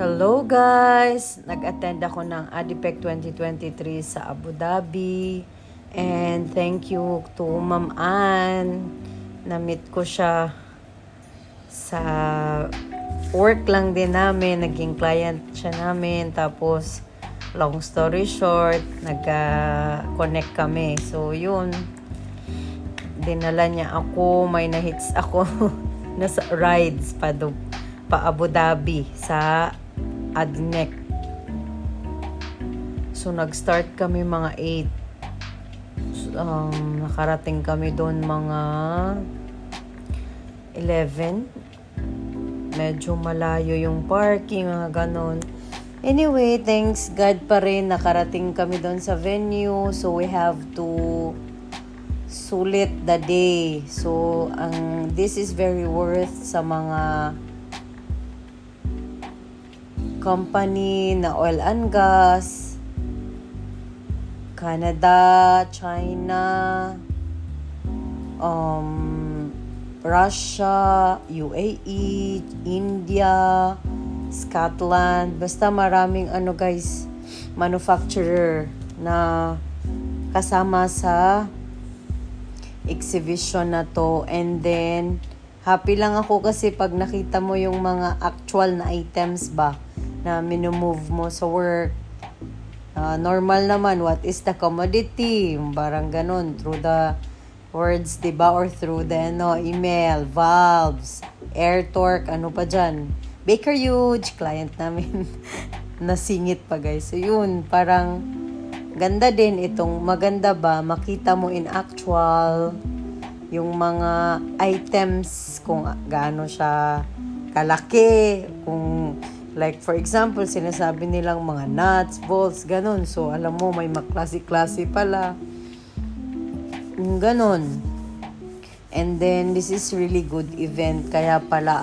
Hello guys! Nag-attend ako ng ADIPEC 2023 sa Abu Dhabi. And thank you to Ma'am Ann. Na-meet ko siya sa work lang din namin. Naging client siya namin. Tapos, long story short, nag-connect kami. So, yun. Dinala niya ako. May na-hits ako. Nasa rides pa Abu Dhabi sa ADNEC. So, nag-start kami mga 8. Nakarating kami doon mga 11. Medyo malayo yung parking, mga ganon. Anyway, thanks God pa rin, nakarating kami doon sa venue. So, we have to sulit the day. So, this is very worth sa mga company na oil and gas, Canada, China, Russia, UAE, India, Scotland, basta maraming guys, manufacturer na kasama sa exhibition na to. And then happy lang ako kasi pag nakita mo yung mga actual na items ba na minumove mo sa work. Normal naman, what is the commodity? Parang ganun, through the words, diba? Or through the email, valves, air torque, ano pa dyan. Baker Hughes, client namin. Nasingit pa guys. So yun, parang ganda din itong, maganda ba, makita mo in actual yung mga items, kung gaano siya kalaki, kung like, for example, sinasabi nilang mga nuts, bolts, ganun. So, alam mo, may maklase-klase pala. Ganun. And then, this is really good event. Kaya pala,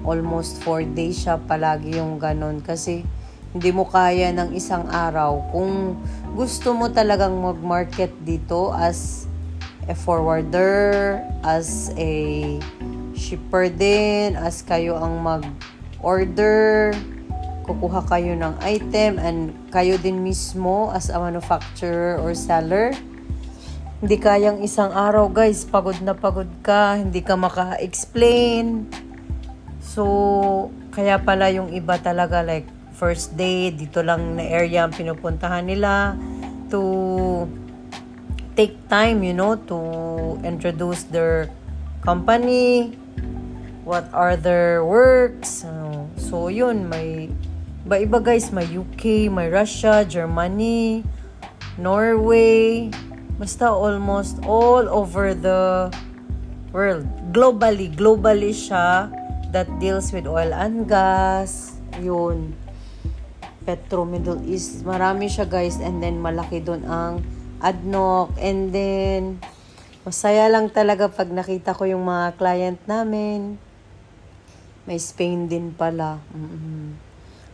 almost 4 days siya palagi yung ganun. Kasi, hindi mo kaya ng isang araw. Kung gusto mo talagang mag-market dito as a forwarder, as a shipper din, as kayo ang mag-order, kukuha kayo ng item, and kayo din mismo as a manufacturer or seller. Hindi kayang isang araw guys, pagod na pagod ka, hindi ka maka-explain. So, kaya pala yung iba talaga like first day, dito lang na area ang pinupuntahan nila to take time, to introduce their company, what are their works. So, yun, may iba guys, may UK, may Russia, Germany, Norway, basta almost all over the world. Globally siya that deals with oil and gas. Yun. Petro Middle East. Marami siya guys. And then, malaki doon ang ADNOC. And then, masaya lang talaga pag nakita ko yung mga client namin. May Spain din pala.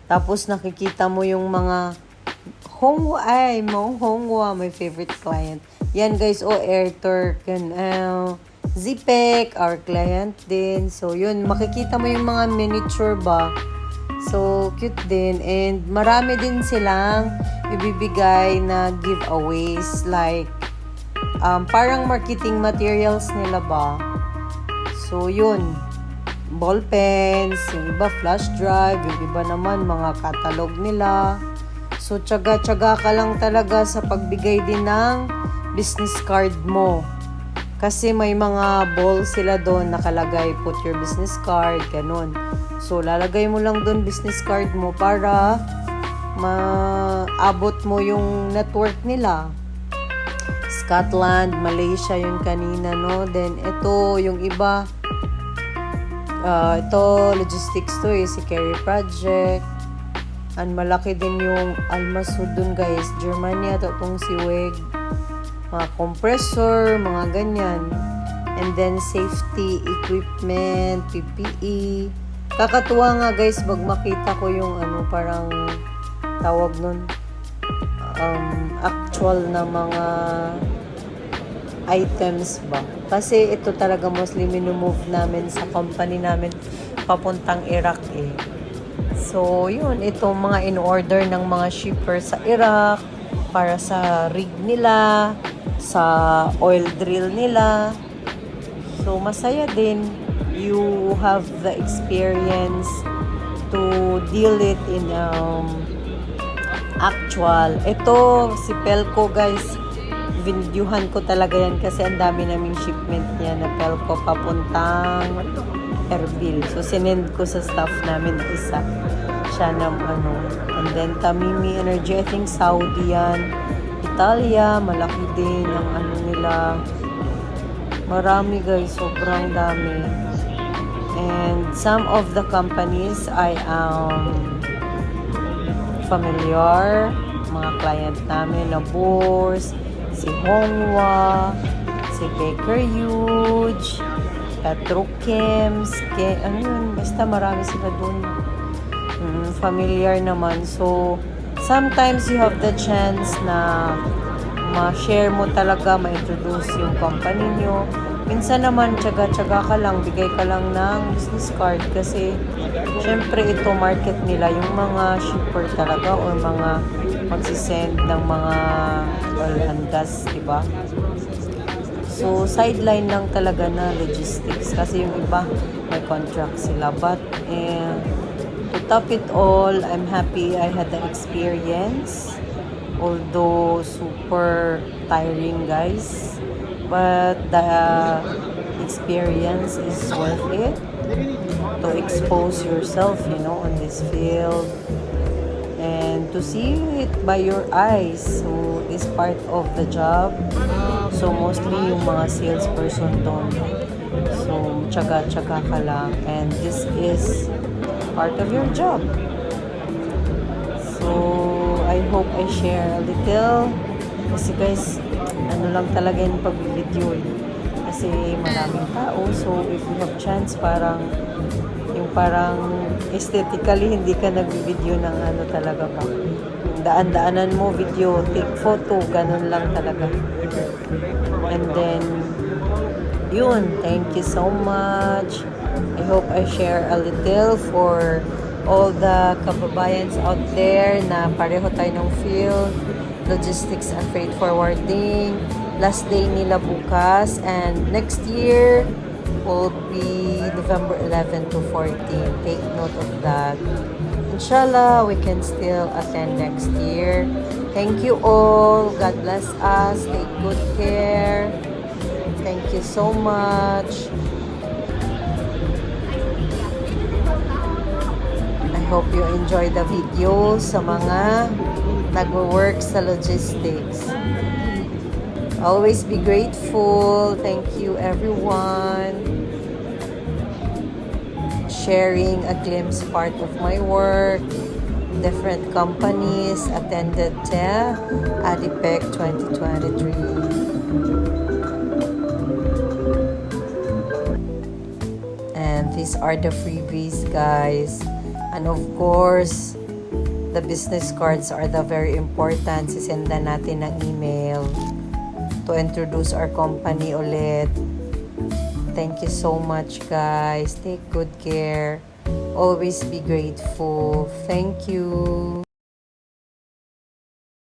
Tapos nakikita mo yung mga Honghua, my favorite client. Yan guys, Air Turk, ZPEC, our client din. So yun, makikita mo yung mga miniature ba. So cute din. And marami din silang ibibigay na giveaways. Like, parang marketing materials nila ba. So yun, ball pens, yung iba flash drive, yung iba naman mga catalog nila. So tiyaga-tiyaga ka lang talaga sa pagbigay din ng business card mo. Kasi may mga ball sila doon nakalagay, put your business card, ganun. So lalagay mo lang doon business card mo para maabot mo yung network nila. Scotland, Malaysia yung kanina, no? Then ito, yung iba, ito, logistics to si Carry Project. And malaki din yung Almasud dun guys. Germany, itong si WEG. Mga compressor, mga ganyan. And then safety equipment, PPE. Kakatuwa nga guys, pag makita ko yung parang tawag nun, actual na mga items ba. Kasi ito talaga mostly minumove namin sa company namin papuntang Iraq So, yun, itong mga in-order ng mga shipper sa Iraq para sa rig nila, sa oil drill nila. So, masaya din. You have the experience to deal it in actual. Ito, si Pelco guys, videohan ko talaga yan kasi ang dami naming shipment niya na Pelco papuntang Erbil. So, sinend ko sa staff namin na isa. Siya na And then, Tamimi Energy, I think Saudi yan. Italia, malaki din ang nila. Marami guys, sobrang dami. And some of the companies I am familiar. Mga client namin na Bors, si Hongwa, si Baker Hughes, Petrochems, basta marami sila dun. Familiar naman. So, sometimes you have the chance na ma-share mo talaga, ma-introduce yung company nyo. Minsan naman, tsaga-tsaga ka lang, bigay ka lang ng business card kasi syempre ito market nila, yung mga shipper talaga or mga magsisend ng mga oil and gas, diba? So, sideline lang talaga na logistics kasi yung iba may contract sila. But, to top it all, I'm happy I had the experience. Although super tiring guys, but the experience is worth it to expose yourself, on this field and to see it by your eyes. So this part of the job, so mostly yung mga salesperson doon, so tsaga-tsaga ka lang and this is part of your job. So I hope I share a little. Kasi guys, lang talaga yung pag-video kasi maraming tao. So if you have chance, parang aesthetically hindi ka nag-video ng talaga ba. Daan-daanan mo video, take photo, ganun lang talaga. And then, yun, thank you so much. I hope I share a little for all the kababayans out there na pareho tayo ng field, logistics and freight forwarding. Last day nila bukas and next year will be November 11 to 14. Take note of that. Inshallah, we can still attend next year. Thank you all. God bless us. Take good care. Thank you so much. Hope you enjoy the video sa mga nagwo-work sa logistics. Always be grateful. Thank you everyone. Sharing a glimpse part of my work. Different companies attended to ADIPEC 2023. And these are the freebies, guys. And of course, the business cards are the very important. Sisendan natin ng email to introduce our company ulit. Thank you so much, guys. Take good care. Always be grateful. Thank you.